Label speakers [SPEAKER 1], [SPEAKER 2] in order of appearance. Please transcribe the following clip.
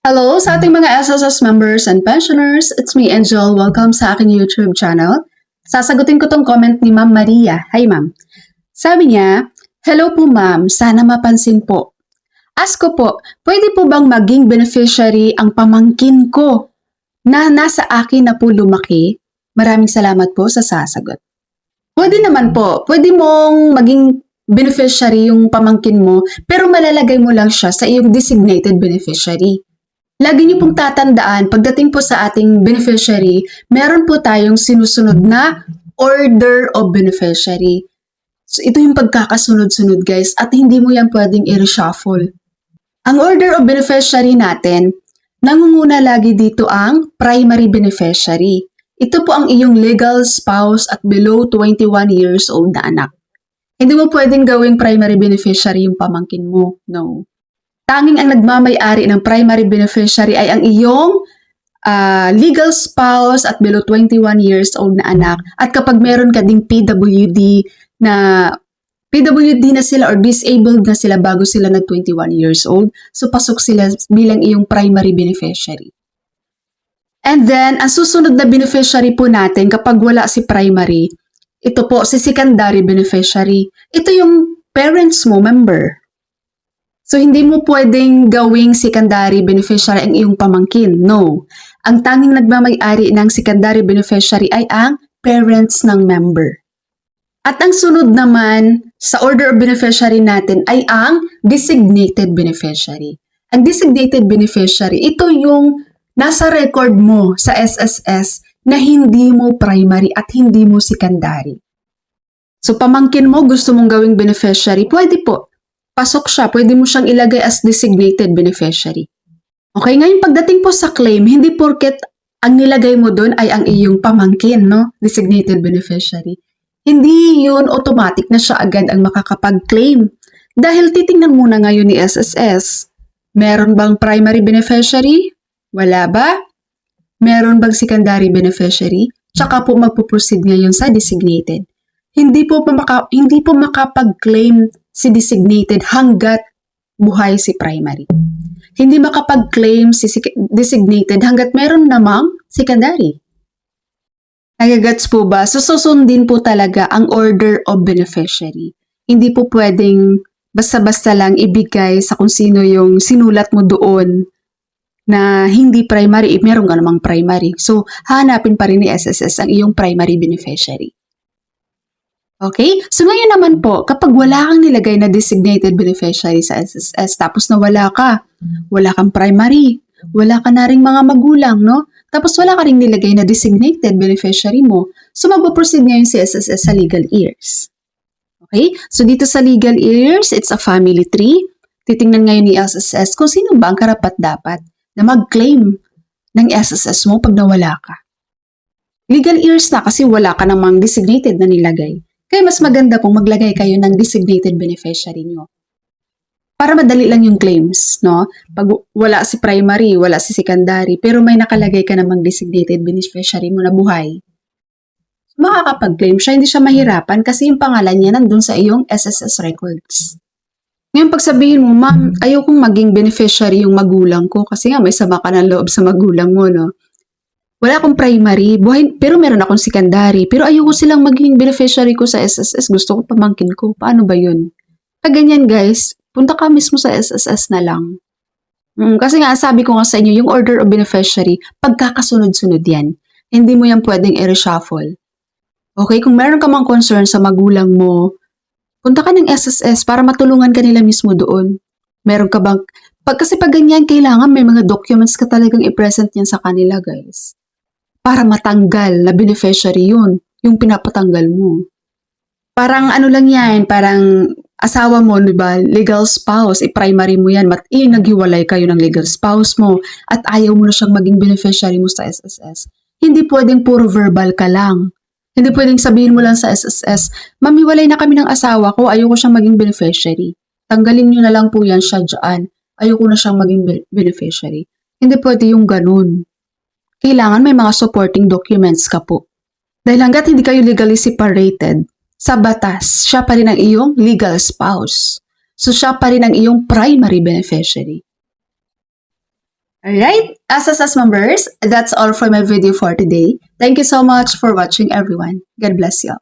[SPEAKER 1] Hello sa ating mga SSS members and pensioners. It's me, Angel. Welcome sa aking YouTube channel. Sasagutin ko tong comment ni Ma'am Maria. Hi, Ma'am. Sabi niya, "Hello po, Ma'am. Sana mapansin po. Ask ko po, pwede po bang maging beneficiary ang pamangkin ko na nasa akin na po lumaki? Maraming salamat po sa sasagot." Pwede naman po. Pwede mong maging beneficiary yung pamangkin mo, pero malalagay mo lang siya sa iyong designated beneficiary. Lagi niyo pong tatandaan, pagdating po sa ating beneficiary, meron po tayong sinusunod na order of beneficiary. So, ito yung pagkakasunod-sunod, guys, at hindi mo yan pwedeng i-reshuffle. Ang order of beneficiary natin, nangunguna lagi dito ang primary beneficiary. Ito po ang iyong legal spouse at below 21 years old na anak. Hindi mo pwedeng gawing primary beneficiary yung pamangkin mo. No. Tanging ang nagmamay-ari ng primary beneficiary ay ang iyong legal spouse at below 21 years old na anak. At kapag meron ka ding PWD na sila or disabled na sila bago sila nag 21 years old, so pasok sila bilang iyong primary beneficiary. And then, ang susunod na beneficiary po natin kapag wala si primary, ito po si secondary beneficiary. Ito yung parents mo, member. So, hindi mo pwedeng gawing secondary beneficiary ang iyong pamangkin. No. Ang tanging nagmamay-ari ng secondary beneficiary ay ang parents ng member. At ang sunod naman sa order of beneficiary natin ay ang designated beneficiary. Ang designated beneficiary, ito yung nasa record mo sa SSS na hindi mo primary at hindi mo secondary. So, pamangkin mo, gusto mong gawing beneficiary, pwede po. Pasok siya, pwede mo siyang ilagay as designated beneficiary. Okay, ngayon pagdating po sa claim, hindi porket ang nilagay mo doon ay ang iyong pamangkin, no? Designated beneficiary. Hindi yun automatic na siya agad ang makakapag-claim. Dahil titingnan muna ngayon ni SSS, meron bang primary beneficiary? Wala ba? Meron bang secondary beneficiary? Tsaka po magpo-proceed ngayon sa designated. Hindi po makapag-claim si designated hanggat buhay si primary. Hindi makapag-claim si designated hanggat meron namang secondary. Nagagets po ba? So, susundin po talaga ang order of beneficiary. Hindi po pwedeng basta-basta lang ibigay sa kung sino yung sinulat mo doon na hindi primary, meron ka namang primary. So, hanapin pa rin ni SSS ang iyong primary beneficiary. Okay? So ngayon naman po, kapag wala kang nilagay na designated beneficiary sa SSS, tapos na wala kang primary, wala ka na ring mga magulang, no? Tapos wala ka ring nilagay na designated beneficiary mo, so magpo-proceed ngayon si SSS sa legal heirs. Okay? So dito sa legal heirs, it's a family tree. Titingnan ngayon ni SSS kung sino ba ang karapat-dapat na mag-claim ng SSS mo pag nawala ka. Legal heirs na kasi wala ka namang designated na nilagay. Kaya mas maganda pong maglagay kayo ng designated beneficiary nyo. Para madali lang yung claims, no? Pag wala si primary, wala si secondary, pero may nakalagay ka namang designated beneficiary mo na buhay, makakapag-claim siya, hindi siya mahirapan kasi yung pangalan niya nandun sa iyong SSS records. Ngayon pagsabihin mo, "Ma'am, ayokong maging beneficiary yung magulang ko kasi nga may sama ka ng loob sa magulang mo, no? Wala akong primary, buhay, pero meron akong secondary. Pero ayoko silang maging beneficiary ko sa SSS. Gusto ko pamangkin ko. Paano ba yun?" Pag ganyan guys, punta ka mismo sa SSS na lang. Kasi nga, sabi ko nga sa inyo, yung order of beneficiary, pagkakasunod-sunod yan. Hindi mo yan pwedeng i-reshuffle. Okay? Kung meron ka mang concern sa magulang mo, punta ka ng SSS para matulungan ka nila mismo doon. Meron ka bang... Kasi pag ganyan, kailangan may mga documents ka talagang i-present yan sa kanila guys. Para matanggal na beneficiary yun, yung pinapatanggal mo. Parang ano lang yan, parang asawa mo, diba, legal spouse, primary mo yan, naghiwalay kayo ng legal spouse mo, at ayaw mo na siyang maging beneficiary mo sa SSS. Hindi pwedeng puro verbal ka lang. Hindi pwedeng sabihin mo lang sa SSS, "Ma'am, hiwalay na kami ng asawa ko, ayaw ko siyang maging beneficiary. Tanggalin niyo na lang po yan siya dyan. Ayaw ko na siyang maging beneficiary." Hindi pwede yung ganun. Kailangan may mga supporting documents ka po. Dahil hanggat hindi kayo legally separated, sa batas, siya pa rin ang iyong legal spouse. So siya pa rin ang iyong primary beneficiary. Alright, as members, that's all for my video for today. Thank you so much for watching, everyone. God bless you.